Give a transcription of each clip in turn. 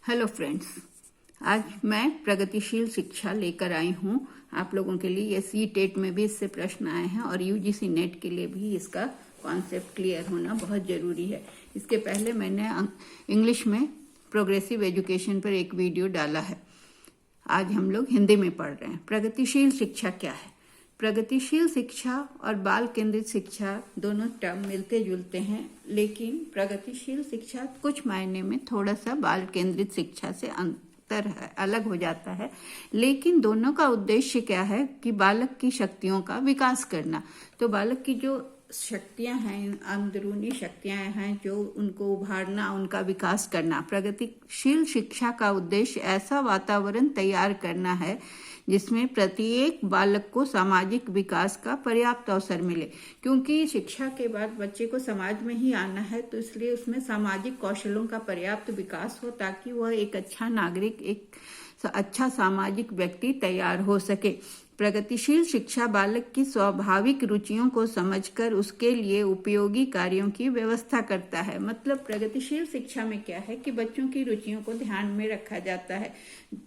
Hello friends, आज मैं प्रगतिशील शिक्षा लेकर आई हूँ आप लोगों के लिए। ये सी-टेट में भी इससे प्रश्न आए हैं और यूजीसी नेट के लिए भी इसका कॉन्सेप्ट क्लियर होना बहुत ज़रूरी है। इसके पहले मैंने इंग्लिश में प्रोग्रेसिव एजुकेशन पर एक वीडियो डाला है। आज हम लोग हिंदी में पढ़ रहे हैं। प्रगतिशील शिक्षा क्या है? प्रगतिशील शिक्षा और बाल केंद्रित शिक्षा दोनों टर्म मिलते जुलते हैं, लेकिन प्रगतिशील शिक्षा कुछ मायने में थोड़ा सा बाल केंद्रित शिक्षा से अंतर है, अलग हो जाता है। लेकिन दोनों का उद्देश्य क्या है कि बालक की शक्तियों का विकास करना। तो बालक की जो शक्तियां हैं, अंदरूनी शक्तियां हैं, जो उनको उभारना, उनका विकास करना। प्रगतिशील शिक्षा का उद्देश्य ऐसा वातावरण तैयार करना है जिसमें प्रत्येक बालक को सामाजिक विकास का पर्याप्त अवसर मिले, क्योंकि शिक्षा के बाद बच्चे को समाज में ही आना है, तो इसलिए उसमें सामाजिक कौशलों का पर्याप्त विकास हो ताकि वह एक अच्छा नागरिक, एक अच्छा सामाजिक व्यक्ति तैयार हो सके। प्रगतिशील शिक्षा बालक की स्वाभाविक रुचियों को समझकर उसके लिए उपयोगी कार्यों की व्यवस्था करता है। मतलब प्रगतिशील शिक्षा में क्या है कि बच्चों की रुचियों को ध्यान में रखा जाता है।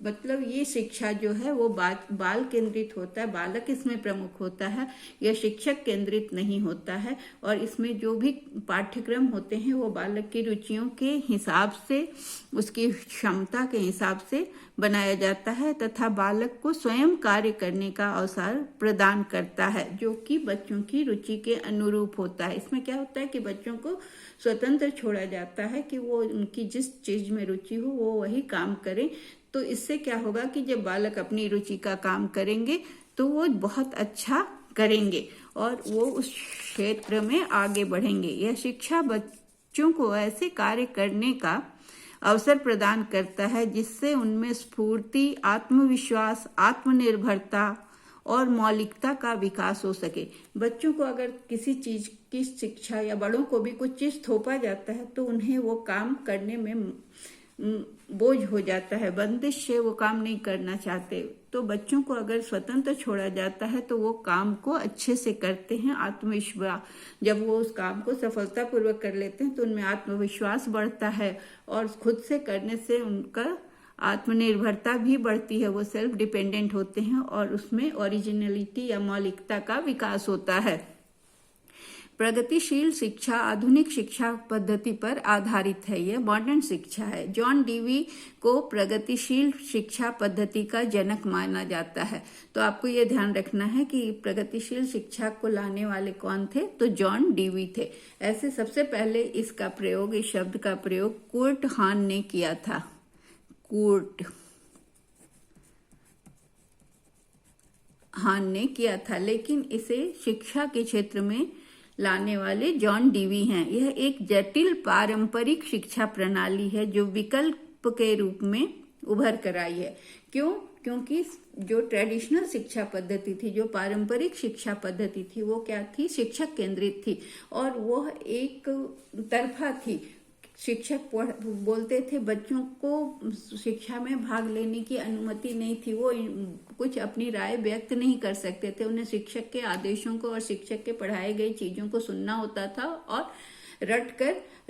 मतलब ये शिक्षा जो है वो बाल केंद्रित होता है, बालक इसमें प्रमुख होता है, यह शिक्षक केंद्रित नहीं होता है। और इसमें जो भी पाठ्यक्रम होते हैं वो बालक की रुचियों के हिसाब से, उसकी क्षमता के हिसाब से बनाया जाता है तथा बालक को स्वयं कार्य करने का अवसर प्रदान करता है, जो कि बच्चों की रुचि के अनुरूप होता है। इसमें क्या होता है कि बच्चों को स्वतंत्र छोड़ा जाता है कि वो उनकी जिस चीज में रुचि हो वो वही काम करें। तो इससे क्या होगा कि जब बालक अपनी रुचि का काम करेंगे तो वो बहुत अच्छा करेंगे और वो उस क्षेत्र में आगे बढ़ेंगे। यह शिक्षा बच्चों को ऐसे कार्य करने का अवसर प्रदान करता है जिससे उनमें स्फूर्ति, आत्मविश्वास, आत्मनिर्भरता और मौलिकता का विकास हो सके। बच्चों को अगर किसी चीज की शिक्षा या बड़ों को भी कुछ चीज थोपा जाता है तो उन्हें वो काम करने में बोझ हो जाता है, बंदिश से वो काम नहीं करना चाहते। तो बच्चों को अगर स्वतंत्र छोड़ा जाता है तो वो काम को अच्छे से करते हैं। आत्मविश्वास, जब वो उस काम को सफलतापूर्वक कर लेते हैं तो उनमें आत्मविश्वास बढ़ता है और खुद से करने से उनका आत्मनिर्भरता भी बढ़ती है, वो सेल्फ डिपेंडेंट होते हैं और उसमें ओरिजिनलिटी या मौलिकता का विकास होता है। प्रगतिशील शिक्षा आधुनिक शिक्षा पद्धति पर आधारित है, यह मॉडर्न शिक्षा है। जॉन डीवी को प्रगतिशील शिक्षा पद्धति का जनक माना जाता है। तो आपको यह ध्यान रखना है कि प्रगतिशील शिक्षा को लाने वाले कौन थे, तो जॉन डीवी थे। ऐसे सबसे पहले इसका प्रयोग, इस शब्द का प्रयोग कुर्ट हान ने किया था। कुर्ट हान ने किया था, लेकिन इसे शिक्षा के क्षेत्र में लाने वाले जॉन डीवी हैं। यह एक जटिल पारंपरिक शिक्षा प्रणाली है जो विकल्प के रूप में उभर कर आई है। क्यों? क्योंकि जो ट्रेडिशनल शिक्षा पद्धति थी, जो पारंपरिक शिक्षा पद्धति थी, वो क्या थी? शिक्षक केंद्रित थी और वह एक तरफा थी। शिक्षक बोलते थे, बच्चों को शिक्षा में भाग लेने की अनुमति नहीं थी, वो कुछ अपनी राय व्यक्त नहीं कर सकते थे। उन्हें शिक्षक के आदेशों को और शिक्षक के पढ़ाए गई चीजों को सुनना होता था और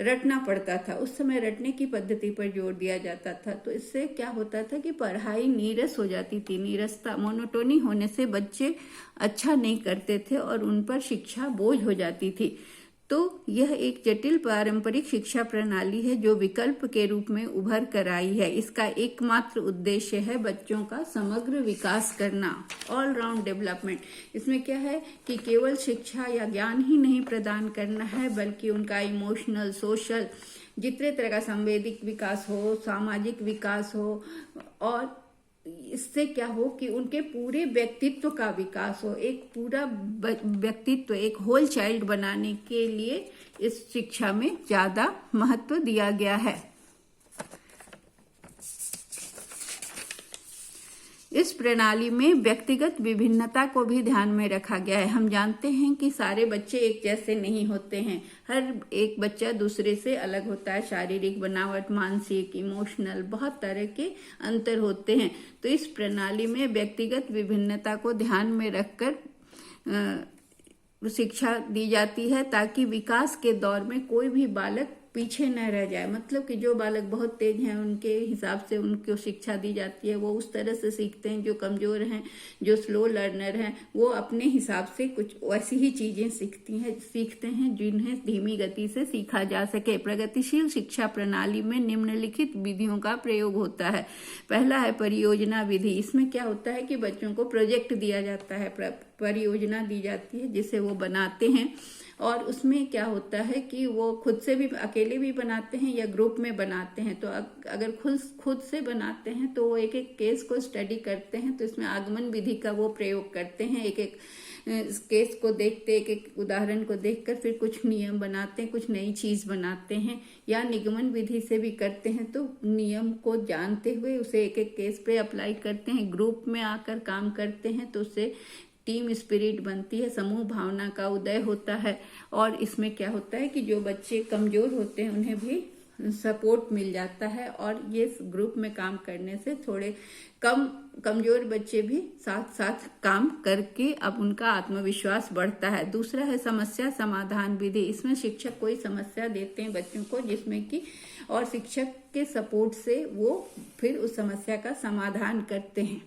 रटना पड़ता था। उस समय रटने की पद्धति पर जोर दिया जाता था। तो इससे क्या होता था कि पढ़ाई नीरस हो जाती थी। नीरसता, मोनोटोनी होने से बच्चे अच्छा नहीं करते थे और उन पर शिक्षा बोझ हो जाती थी। तो यह एक जटिल पारंपरिक शिक्षा प्रणाली है जो विकल्प के रूप में उभर कर आई है। इसका एकमात्र उद्देश्य है बच्चों का समग्र विकास करना, ऑल राउंड डेवलपमेंट। इसमें क्या है कि केवल शिक्षा या ज्ञान ही नहीं प्रदान करना है, बल्कि उनका इमोशनल, सोशल, जितने तरह का संवेदिक विकास हो, सामाजिक विकास हो, और इससे क्या हो कि उनके पूरे व्यक्तित्व का विकास हो। एक पूरा व्यक्तित्व, एक होल चाइल्ड बनाने के लिए इस शिक्षा में ज्यादा महत्व दिया गया है। इस प्रणाली में व्यक्तिगत विभिन्नता को भी ध्यान में रखा गया है। हम जानते हैं कि सारे बच्चे एक जैसे नहीं होते हैं, हर एक बच्चा दूसरे से अलग होता है। शारीरिक बनावट, मानसिक, इमोशनल, बहुत तरह के अंतर होते हैं। तो इस प्रणाली में व्यक्तिगत विभिन्नता को ध्यान में रखकर शिक्षा दी जाती है ताकि विकास के दौर में कोई भी बालक पीछे न रह जाए। मतलब कि जो बालक बहुत तेज हैं उनके हिसाब से उनको शिक्षा दी जाती है, वो उस तरह से सीखते हैं। जो कमजोर हैं, जो स्लो लर्नर हैं, वो अपने हिसाब से कुछ वैसी ही चीजें सीखते हैं जिन्हें धीमी गति से सीखा जा सके। प्रगतिशील शिक्षा प्रणाली में निम्नलिखित विधियों का प्रयोग होता है। पहला है परियोजना विधि। इसमें क्या होता है कि बच्चों को प्रोजेक्ट दिया जाता है, परियोजना दी जाती है जिसे वो बनाते हैं, और उसमें क्या होता है कि वो खुद से भी अकेले भी बनाते हैं या ग्रुप में बनाते हैं। तो अगर खुद से बनाते हैं तो वो एक एक केस को स्टडी करते हैं। तो इसमें आगमन विधि का वो प्रयोग करते हैं। एक एक केस को देखते, एक एक उदाहरण को देखकर फिर कुछ नियम बनाते हैं, कुछ नई चीज बनाते हैं। या निगमन विधि से भी करते हैं, तो नियम को जानते हुए उसे एक एक केस पे अप्लाई करते हैं। ग्रुप में आकर काम करते हैं तो उससे टीम स्पिरिट बनती है, समूह भावना का उदय होता है। और इसमें क्या होता है कि जो बच्चे कमजोर होते हैं उन्हें भी सपोर्ट मिल जाता है, और ये ग्रुप में काम करने से थोड़े कमजोर बच्चे भी साथ साथ काम करके अब उनका आत्मविश्वास बढ़ता है। दूसरा है समस्या समाधान विधि। इसमें शिक्षक कोई समस्या देते हैं बच्चों को, जिसमें कि और शिक्षक के सपोर्ट से वो फिर उस समस्या का समाधान करते हैं।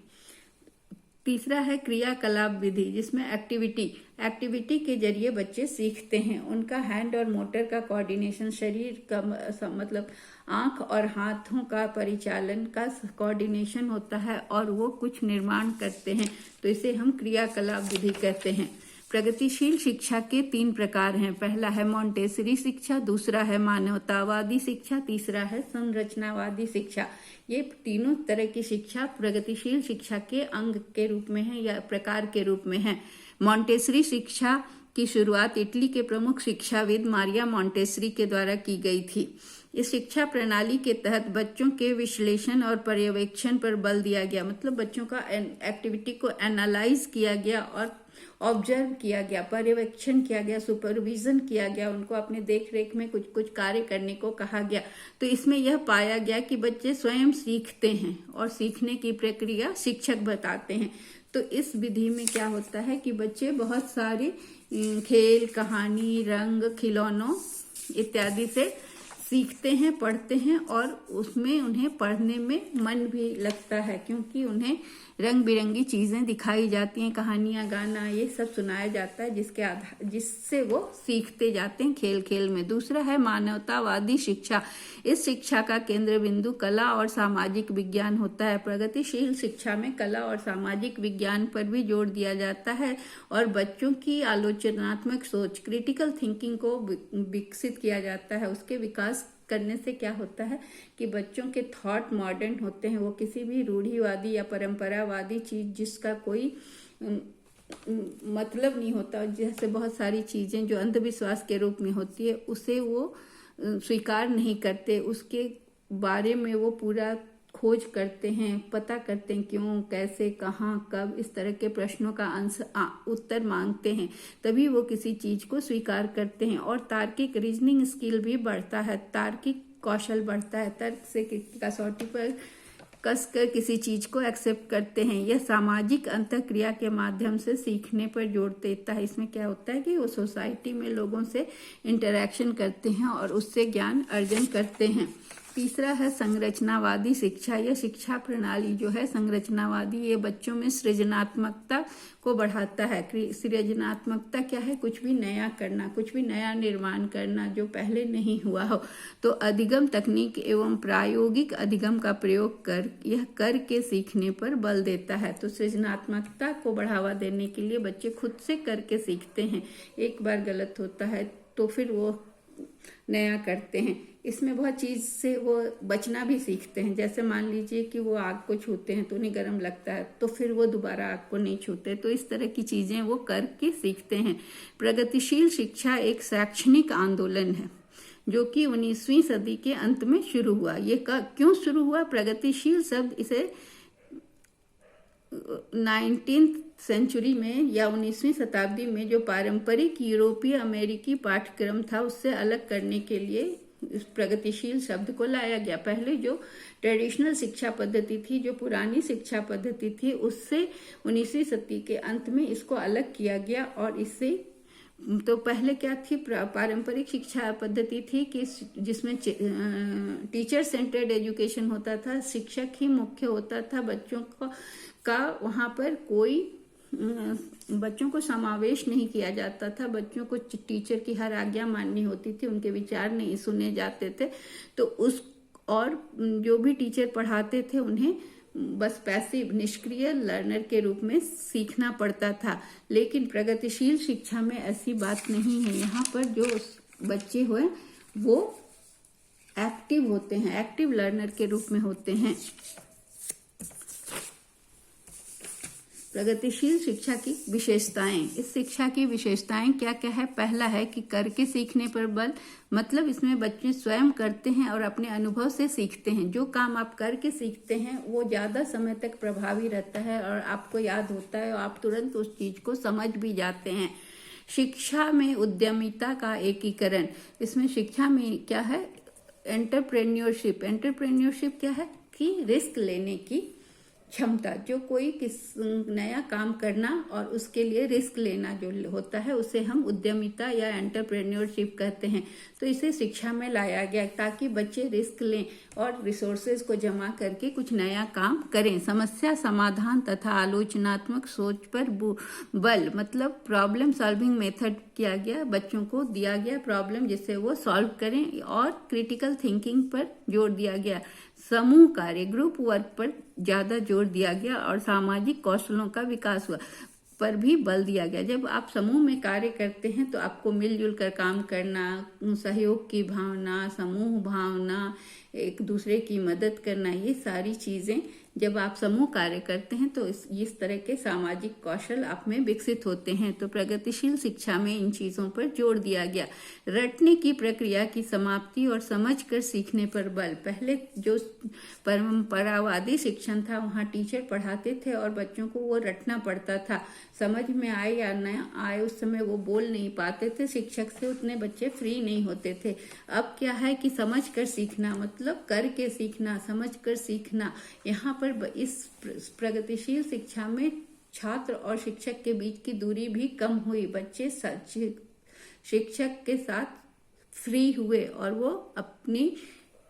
तीसरा है क्रियाकलाप विधि, जिसमें एक्टिविटी के जरिए बच्चे सीखते हैं। उनका हैंड और मोटर का कोऑर्डिनेशन, शरीर का मतलब आंख और हाथों का परिचालन का कोऑर्डिनेशन होता है, और वो कुछ निर्माण करते हैं। तो इसे हम क्रियाकलाप विधि कहते हैं। प्रगतिशील शिक्षा के 3 प्रकार हैं। पहला है मॉन्टेसरी शिक्षा, दूसरा है मानवतावादी शिक्षा, तीसरा है संरचनावादी शिक्षा। ये तीनों तरह की शिक्षा प्रगतिशील शिक्षा के अंग के रूप में है या प्रकार के रूप में है। मॉन्टेसरी शिक्षा की शुरुआत इटली के प्रमुख शिक्षाविद मारिया मॉन्टेसरी के द्वारा की गई थी। इस शिक्षा प्रणाली के तहत बच्चों के विश्लेषण और पर्यवेक्षण पर बल दिया गया। मतलब बच्चों का एक्टिविटी को एनालाइज किया गया और ऑब्जर्व किया गया, पर्यवेक्षण किया गया, सुपरविजन किया गया, उनको अपने देख रेख में कुछ कुछ कार्य करने को कहा गया। तो इसमें यह पाया गया कि बच्चे स्वयं सीखते हैं और सीखने की प्रक्रिया शिक्षक बताते हैं। तो इस विधि में क्या होता है कि बच्चे बहुत सारे खेल, कहानी, रंग, खिलौनों इत्यादि से सीखते हैं, पढ़ते हैं, और उसमें उन्हें पढ़ने में मन भी लगता है, क्योंकि उन्हें रंग बिरंगी चीजें दिखाई जाती हैं, कहानियां, गाना, ये सब सुनाया जाता है, जिससे वो सीखते जाते हैं खेल खेल में। दूसरा है मानवतावादी शिक्षा। इस शिक्षा का केंद्र बिंदु कला और सामाजिक विज्ञान होता है। प्रगतिशील शिक्षा में कला और सामाजिक विज्ञान पर भी जोर दिया जाता है, और बच्चों की आलोचनात्मक सोच, क्रिटिकल थिंकिंग को विकसित किया जाता है। उसके विकास करने से क्या होता है कि बच्चों के थॉट मॉडर्न होते हैं। वो किसी भी रूढ़िवादी या परंपरावादी चीज जिसका कोई मतलब नहीं होता, जैसे बहुत सारी चीजें जो अंधविश्वास के रूप में होती है, उसे वो स्वीकार नहीं करते। उसके बारे में वो पूरा खोज करते हैं, पता करते हैं क्यों, कैसे, कहाँ, कब, इस तरह के प्रश्नों का उत्तर मांगते हैं, तभी वो किसी चीज को स्वीकार करते हैं। और तार्किक रीजनिंग स्किल भी बढ़ता है, तार्किक कौशल बढ़ता है, तर्क से कसौटी पर कसकर किसी चीज को एक्सेप्ट करते हैं। यह सामाजिक अंतःक्रिया के माध्यम से सीखने पर जोर देता है। इसमें क्या होता है कि वो सोसाइटी में लोगों से इंटरेक्शन करते हैं और उससे ज्ञान अर्जन करते हैं। तीसरा है संरचनावादी शिक्षा। यह शिक्षा प्रणाली जो है संरचनावादी, ये बच्चों में सृजनात्मकता को बढ़ाता है। सृजनात्मकता क्या है? कुछ भी नया करना, कुछ भी नया निर्माण करना जो पहले नहीं हुआ हो। तो अधिगम तकनीक एवं प्रायोगिक अधिगम का प्रयोग कर यह करके सीखने पर बल देता है। तो सृजनात्मकता को बढ़ावा देने के लिए बच्चे खुद से करके सीखते हैं। एक बार गलत होता है तो फिर वो नया करते हैं। इसमें बहुत चीज से वो बचना भी सीखते हैं। जैसे मान लीजिए कि वो आग को छूते हैं तो उन्हें गर्म लगता है, तो फिर वो दोबारा आग को नहीं छूते। तो इस तरह की चीजें वो करके सीखते हैं। प्रगतिशील शिक्षा एक शैक्षणिक आंदोलन है जो कि 19वीं सदी के अंत में शुरू हुआ। ये क्यों शुरू हुआ? प्रगतिशील शब्द इसे 19th सेंचुरी में या 19वीं शताब्दी में जो पारंपरिक यूरोपीय अमेरिकी पाठ्यक्रम था उससे अलग करने के लिए इस प्रगतिशील शब्द को लाया गया। पहले जो ट्रेडिशनल शिक्षा पद्धति थी, जो पुरानी शिक्षा पद्धति थी, उससे 19वीं सदी के अंत में इसको अलग किया गया और इससे तो पहले क्या थी, पारंपरिक शिक्षा पद्धति थी कि जिसमें टीचर सेंटर्ड एजुकेशन होता था, शिक्षक ही मुख्य होता था, बच्चों का वहाँ पर कोई बच्चों को समावेश नहीं किया जाता था, बच्चों को टीचर की हर आज्ञा माननी होती थी, उनके विचार नहीं सुने जाते थे। तो उस और जो भी टीचर पढ़ाते थे उन्हें बस पैसिव निष्क्रिय लर्नर के रूप में सीखना पड़ता था। लेकिन प्रगतिशील शिक्षा में ऐसी बात नहीं है। यहाँ पर जो बच्चे हुए वो एक्टिव होते हैं, एक्टिव लर्नर के रूप में होते हैं। प्रगतिशील शिक्षा की विशेषताएं, इस शिक्षा की विशेषताएं क्या क्या है? पहला है कि करके सीखने पर बल, मतलब इसमें बच्चे स्वयं करते हैं और अपने अनुभव से सीखते हैं। जो काम आप करके सीखते हैं वो ज्यादा समय तक प्रभावी रहता है और आपको याद होता है और आप तुरंत उस चीज को समझ भी जाते हैं। शिक्षा में उद्यमिता का एकीकरण, इसमें शिक्षा में क्या है? एंटरप्रेन्योरशिप। एंटरप्रेन्योरशिप क्या है? कि रिस्क लेने की क्षमता, जो कोई नया काम करना और उसके लिए रिस्क लेना जो होता है उसे हम उद्यमिता या एंटरप्रेन्योरशिप कहते हैं। तो इसे शिक्षा में लाया गया ताकि बच्चे रिस्क लें और रिसोर्सेज को जमा करके कुछ नया काम करें। समस्या समाधान तथा आलोचनात्मक सोच पर बल, मतलब प्रॉब्लम सॉल्विंग मेथड किया गया, बच्चों को दिया गया प्रॉब्लम जिससे वो सॉल्व करें, और क्रिटिकल थिंकिंग पर जोर दिया गया। समूह कार्य, ग्रुप वर्क पर ज्यादा जोर दिया गया और सामाजिक कौशलों का विकास हुआ पर भी बल दिया गया। जब आप समूह में कार्य करते हैं तो आपको मिलजुल कर काम करना, सहयोग की भावना, समूह भावना, एक दूसरे की मदद करना, ये सारी चीजें जब आप समूह कार्य करते हैं तो इस तरह के सामाजिक कौशल आप में विकसित होते हैं। तो प्रगतिशील शिक्षा में इन चीजों पर जोर दिया गया। रटने की प्रक्रिया की समाप्ति और समझकर सीखने पर बल। पहले जो परंपरावादी शिक्षण था वहाँ टीचर पढ़ाते थे और बच्चों को वो रटना पड़ता था, समझ में आए या न आए उस समय वो बोल नहीं पाते थे, शिक्षक से उतने बच्चे फ्री नहीं होते थे। अब क्या है कि समझ कर सीखना, मतलब करके सीखना, समझ कर सीखना। यहाँ पर इस प्रगतिशील शिक्षा में छात्र और शिक्षक के बीच की दूरी भी कम हुई। बच्चे शिक्षक के साथ फ्री हुए और वो अपनी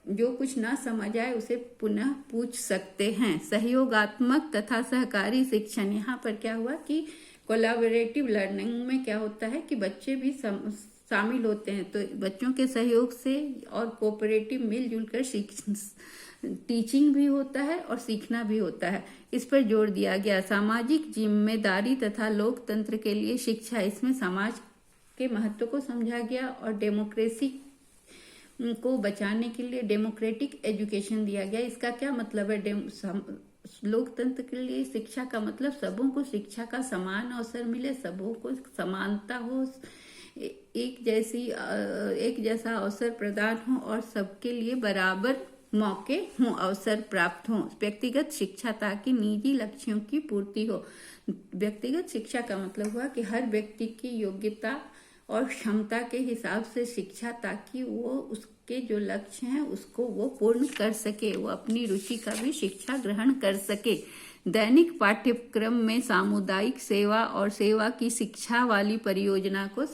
जो कुछ ना समझ आए उसे पुनः पूछ सकते हैं। सहयोगात्मक तथा सहकारी शिक्षण, यहाँ पर क्या हुआ कि कोलैबोरेटिव लर्निंग में क्या होता है कि बच्चे भी शामिल होते हैं, तो बच्चों के सहयोग से और कोऑपरेटिव मिलजुल कर टीचिंग भी होता है और सीखना भी होता है, इस पर जोर दिया गया। सामाजिक जिम्मेदारी तथा लोकतंत्र के लिए शिक्षा, इसमें समाज के महत्व को समझा गया और डेमोक्रेसी को बचाने के लिए डेमोक्रेटिक एजुकेशन दिया गया। इसका क्या मतलब है? लोकतंत्र के लिए शिक्षा का मतलब सबों को शिक्षा का समान अवसर मिले, सबों को समानता हो, एक जैसा अवसर प्रदान हो और सबके लिए बराबर मौके हों, अवसर प्राप्त हों। व्यक्तिगत शिक्षा ताकि निजी लक्ष्यों की पूर्ति हो। व्यक्तिगत शिक्षा का मतलब हुआ कि हर व्यक्ति की योग्यता और क्षमता के हिसाब से शिक्षा, ताकि वो उसके जो लक्ष्य हैं उसको वो पूर्ण कर सके, वो अपनी रुचि का भी शिक्षा ग्रहण कर सके। दैनिक पाठ्यक्रम में सामुदायिक सेवा और सेवा की शिक्षा वाली परियोजना को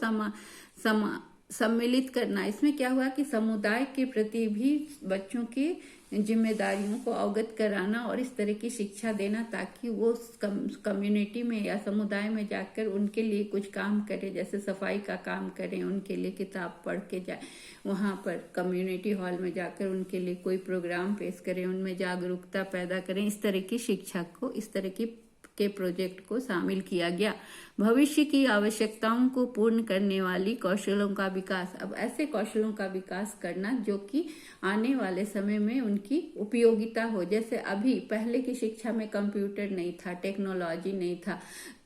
सम्मिलित करना। इसमें क्या हुआ कि समुदाय के प्रति भी बच्चों की जिम्मेदारियों को अवगत कराना और इस तरह की शिक्षा देना ताकि वो कम्युनिटी में या समुदाय में जाकर उनके लिए कुछ काम करें, जैसे सफाई का काम करें, उनके लिए किताब पढ़ के जाए, वहाँ पर कम्युनिटी हॉल में जाकर उनके लिए कोई प्रोग्राम पेश करें, उनमें जागरूकता पैदा करें। इस तरह की शिक्षा को, इस तरह के प्रोजेक्ट को शामिल किया गया। भविष्य की आवश्यकताओं को पूर्ण करने वाली कौशलों का विकास। अब ऐसे कौशलों का विकास करना जो कि आने वाले समय में उनकी उपयोगिता हो। जैसे अभी पहले की शिक्षा में कंप्यूटर नहीं था, टेक्नोलॉजी नहीं था,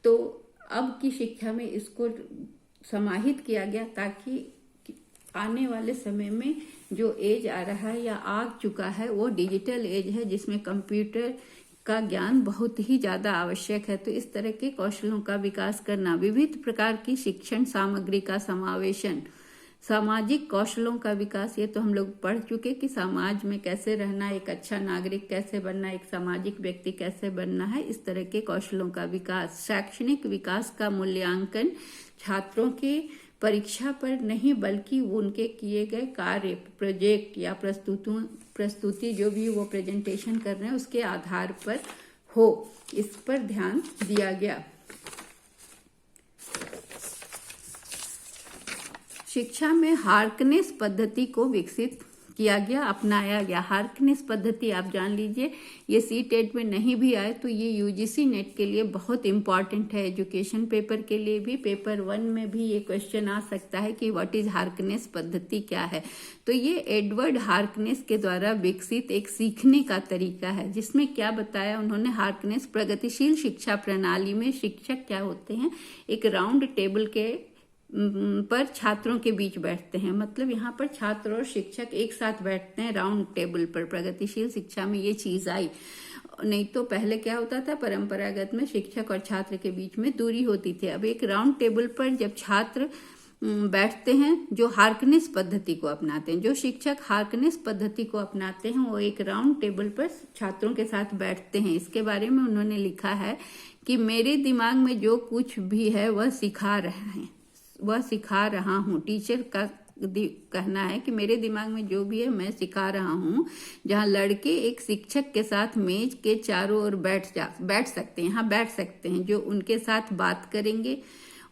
तो अब की शिक्षा में इसको समाहित किया गया ताकि आने वाले समय में जो एज आ रहा है या आ चुका है वो डिजिटल एज है, जिसमें कंप्यूटर का ज्ञान बहुत ही ज्यादा आवश्यक है। तो इस तरह के कौशलों का विकास करना। विविध प्रकार की शिक्षण सामग्री का समावेशन। सामाजिक कौशलों का विकास, ये तो हम लोग पढ़ चुके कि समाज में कैसे रहना, एक अच्छा नागरिक कैसे बनना, एक सामाजिक व्यक्ति कैसे बनना है, इस तरह के कौशलों का विकास। शैक्षणिक विकास का मूल्यांकन, छात्रों के परीक्षा पर नहीं बल्कि उनके किए गए कार्य, प्रोजेक्ट या प्रस्तुति जो भी वो प्रेजेंटेशन कर रहे हैं उसके आधार पर हो, इस पर ध्यान दिया गया। शिक्षा में हार्कनेस पद्धति को विकसित किया गया, अपनाया गया। हार्कनेस पद्धति आप जान लीजिए, ये सीटेट में नहीं भी आए तो ये यूजीसी नेट के लिए बहुत इंपॉर्टेंट है। एजुकेशन पेपर के लिए भी, पेपर 1 में भी ये क्वेश्चन आ सकता है कि व्हाट इज हार्कनेस पद्धति क्या है। तो ये एडवर्ड हार्कनेस के द्वारा विकसित एक सीखने का तरीका है, जिसमें क्या बताया उन्होंने, हार्कनेस प्रगतिशील शिक्षा प्रणाली में शिक्षक क्या होते हैं, एक राउंड टेबल के पर छात्रों के बीच बैठते हैं। मतलब यहाँ पर छात्र और शिक्षक एक साथ बैठते हैं राउंड टेबल पर। प्रगतिशील शिक्षा में ये चीज आई, नहीं तो पहले क्या होता था, परंपरागत में शिक्षक और छात्र के बीच में दूरी होती थी। अब एक राउंड टेबल पर जब छात्र बैठते हैं जो हार्कनेस पद्धति को अपनाते हैं, जो शिक्षक हार्कनेस पद्धति को अपनाते हैं वो एक राउंड टेबल पर छात्रों के साथ बैठते हैं। इसके बारे में उन्होंने लिखा है कि मेरे दिमाग में जो कुछ भी है वह सिखा रहा हूँ। टीचर का कहना है कि मेरे दिमाग में जो भी है मैं सिखा रहा हूँ। जहाँ लड़के एक शिक्षक के साथ मेज के चारों ओर बैठ सकते हैं, यहाँ बैठ सकते हैं, जो उनके साथ बात करेंगे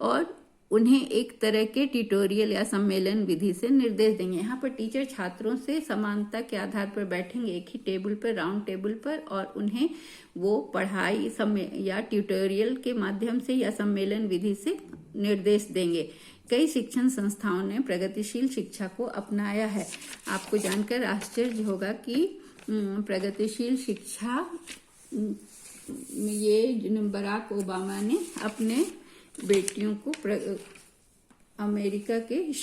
और उन्हें एक तरह के ट्यूटोरियल या सम्मेलन विधि से निर्देश देंगे। यहाँ पर टीचर छात्रों से समानता के आधार पर बैठेंगे एक ही टेबल पर, राउंड टेबल पर, और उन्हें वो पढ़ाई या ट्यूटोरियल के माध्यम से या सम्मेलन विधि से निर्देश देंगे। कई शिक्षण संस्थाओं ने प्रगतिशील शिक्षा को अपनाया है। आपको जानकर आश्चर्य होगा कि प्रगतिशील शिक्षा ये बराक ओबामा ने अपने बेटियों को अमेरिका के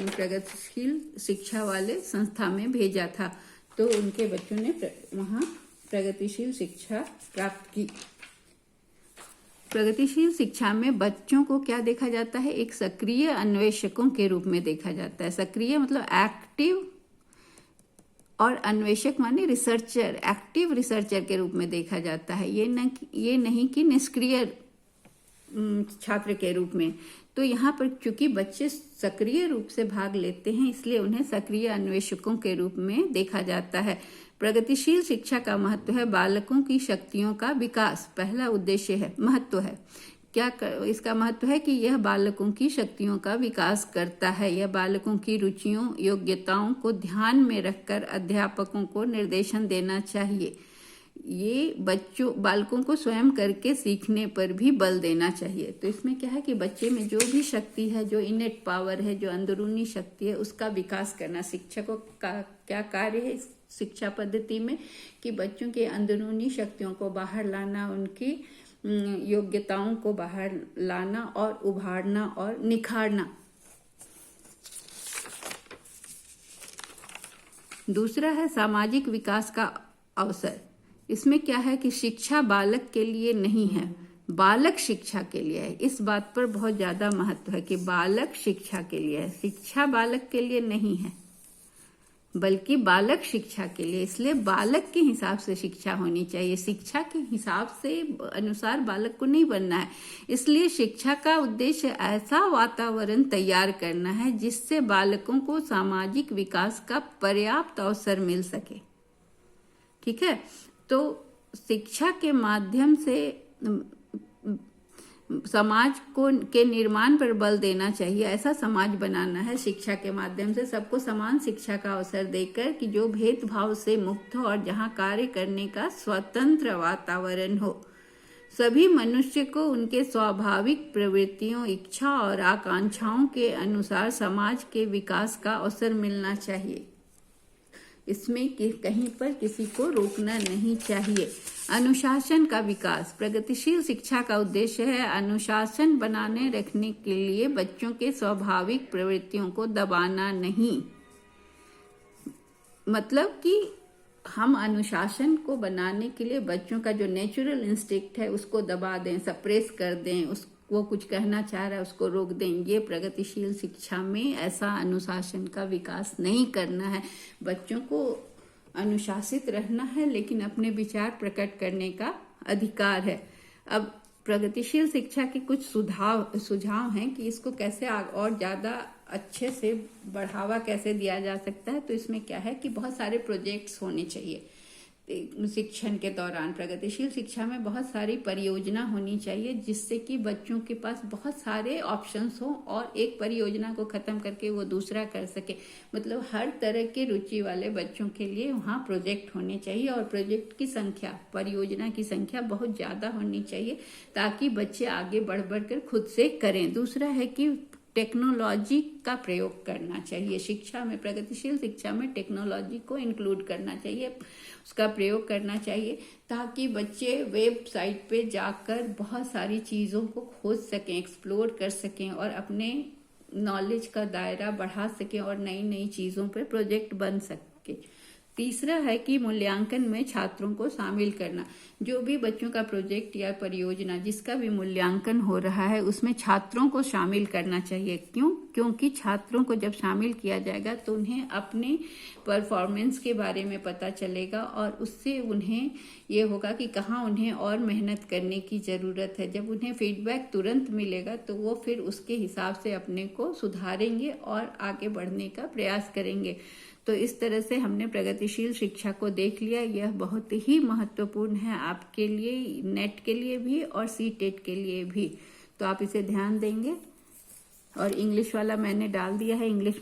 प्रगतिशील शिक्षा वाले संस्था में भेजा था, तो उनके बच्चों ने वहाँ प्रगतिशील शिक्षा प्राप्त की। प्रगतिशील शिक्षा में बच्चों को क्या देखा जाता है, एक सक्रिय अन्वेषकों के रूप में देखा जाता है। सक्रिय मतलब एक्टिव, और अन्वेषक माने रिसर्चर, एक्टिव रिसर्चर के रूप में देखा जाता है। ये नहीं कि निष्क्रिय छात्र के रूप में। तो यहाँ पर चूंकि बच्चे सक्रिय रूप से भाग लेते हैं इसलिए उन्हें सक्रिय अन्वेषकों के रूप में देखा जाता है। प्रगतिशील शिक्षा का महत्व है बालकों की शक्तियों का विकास। पहला उद्देश्य है, महत्व है क्या इसका महत्व है कि यह बालकों की शक्तियों का विकास करता है। यह बालकों की रुचियों, योग्यताओं को ध्यान में रखकर अध्यापकों को निर्देशन देना चाहिए। ये बालकों को स्वयं करके सीखने पर भी बल देना चाहिए। तो इसमें क्या है कि बच्चे में जो भी शक्ति है, जो इनेट पावर है, जो अंदरूनी शक्ति है, उसका विकास करना। शिक्षकों का क्या कार्य है इस शिक्षा पद्धति में कि बच्चों के अंदरूनी शक्तियों को बाहर लाना, उनकी योग्यताओं को बाहर लाना और उभारना और निखारना। दूसरा है सामाजिक विकास का अवसर। इसमें क्या है कि शिक्षा बालक के लिए नहीं है, बालक शिक्षा के लिए है। इस बात पर बहुत ज्यादा महत्व है कि बालक शिक्षा के लिए है। शिक्षा बालक के लिए नहीं है बल्कि बालक शिक्षा के लिए। इसलिए बालक के हिसाब से शिक्षा होनी चाहिए, शिक्षा के हिसाब से अनुसार बालक को नहीं बनना है। इसलिए शिक्षा का उद्देश्य ऐसा वातावरण तैयार करना है जिससे बालकों को सामाजिक विकास का पर्याप्त अवसर मिल सके। ठीक है, तो शिक्षा के माध्यम से समाज के निर्माण पर बल देना चाहिए। ऐसा समाज बनाना है शिक्षा के माध्यम से, सबको समान शिक्षा का अवसर देकर कि जो भेदभाव से मुक्त हो और जहां कार्य करने का स्वतंत्र वातावरण हो। सभी मनुष्य को उनके स्वाभाविक प्रवृत्तियों, इच्छा और आकांक्षाओं के अनुसार समाज के विकास का अवसर मिलना चाहिए। इसमें कहीं पर किसी को रोकना नहीं चाहिए। अनुशासन का विकास। प्रगतिशील शिक्षा का उद्देश्य है अनुशासन बनाने रखने के लिए बच्चों के स्वाभाविक प्रवृत्तियों को दबाना नहीं। मतलब कि हम अनुशासन को बनाने के लिए बच्चों का जो नेचुरल इंस्टिक्ट है उसको दबा दें, सप्रेस कर दें, वो कुछ कहना चाह रहा है उसको रोक दें। ये प्रगतिशील शिक्षा में ऐसा अनुशासन का विकास नहीं करना है। बच्चों को अनुशासित रहना है लेकिन अपने विचार प्रकट करने का अधिकार है। अब प्रगतिशील शिक्षा के कुछ सुझाव हैं कि इसको कैसे और ज्यादा अच्छे से बढ़ावा कैसे दिया जा सकता है। तो इसमें क्या है कि बहुत सारे प्रोजेक्ट्स होने चाहिए शिक्षण के दौरान। प्रगतिशील शिक्षा में बहुत सारी परियोजना होनी चाहिए जिससे कि बच्चों के पास बहुत सारे ऑप्शंस हो और एक परियोजना को खत्म करके वो दूसरा कर सके। मतलब हर तरह के रुचि वाले बच्चों के लिए वहाँ प्रोजेक्ट होने चाहिए और प्रोजेक्ट की संख्या, परियोजना की संख्या बहुत ज्यादा होनी चाहिए ताकि बच्चे आगे बढ़ बढ़कर खुद से करें। दूसरा है कि टेक्नोलॉजी का प्रयोग करना चाहिए शिक्षा में। प्रगतिशील शिक्षा में टेक्नोलॉजी को इंक्लूड करना चाहिए, उसका प्रयोग करना चाहिए ताकि बच्चे वेबसाइट पे जाकर बहुत सारी चीज़ों को खोज सकें, एक्सप्लोर कर सकें और अपने नॉलेज का दायरा बढ़ा सकें और नई नई चीज़ों पे प्रोजेक्ट बन सके। तीसरा है कि मूल्यांकन में छात्रों को शामिल करना। जो भी बच्चों का प्रोजेक्ट या परियोजना जिसका भी मूल्यांकन हो रहा है उसमें छात्रों को शामिल करना चाहिए। क्योंकि छात्रों को जब शामिल किया जाएगा तो उन्हें अपने परफॉर्मेंस के बारे में पता चलेगा और उससे उन्हें ये होगा कि कहाँ उन्हें और मेहनत करने की ज़रूरत है। जब उन्हें फीडबैक तुरंत मिलेगा तो वो फिर उसके हिसाब से अपने को सुधारेंगे और आगे बढ़ने का प्रयास करेंगे। तो इस तरह से हमने प्रगतिशील शिक्षा को देख लिया। यह बहुत ही महत्वपूर्ण है आपके लिए, नेट के लिए भी और सीटेट के लिए भी। तो आप इसे ध्यान देंगे। और इंग्लिश वाला मैंने डाल दिया है, इंग्लिश में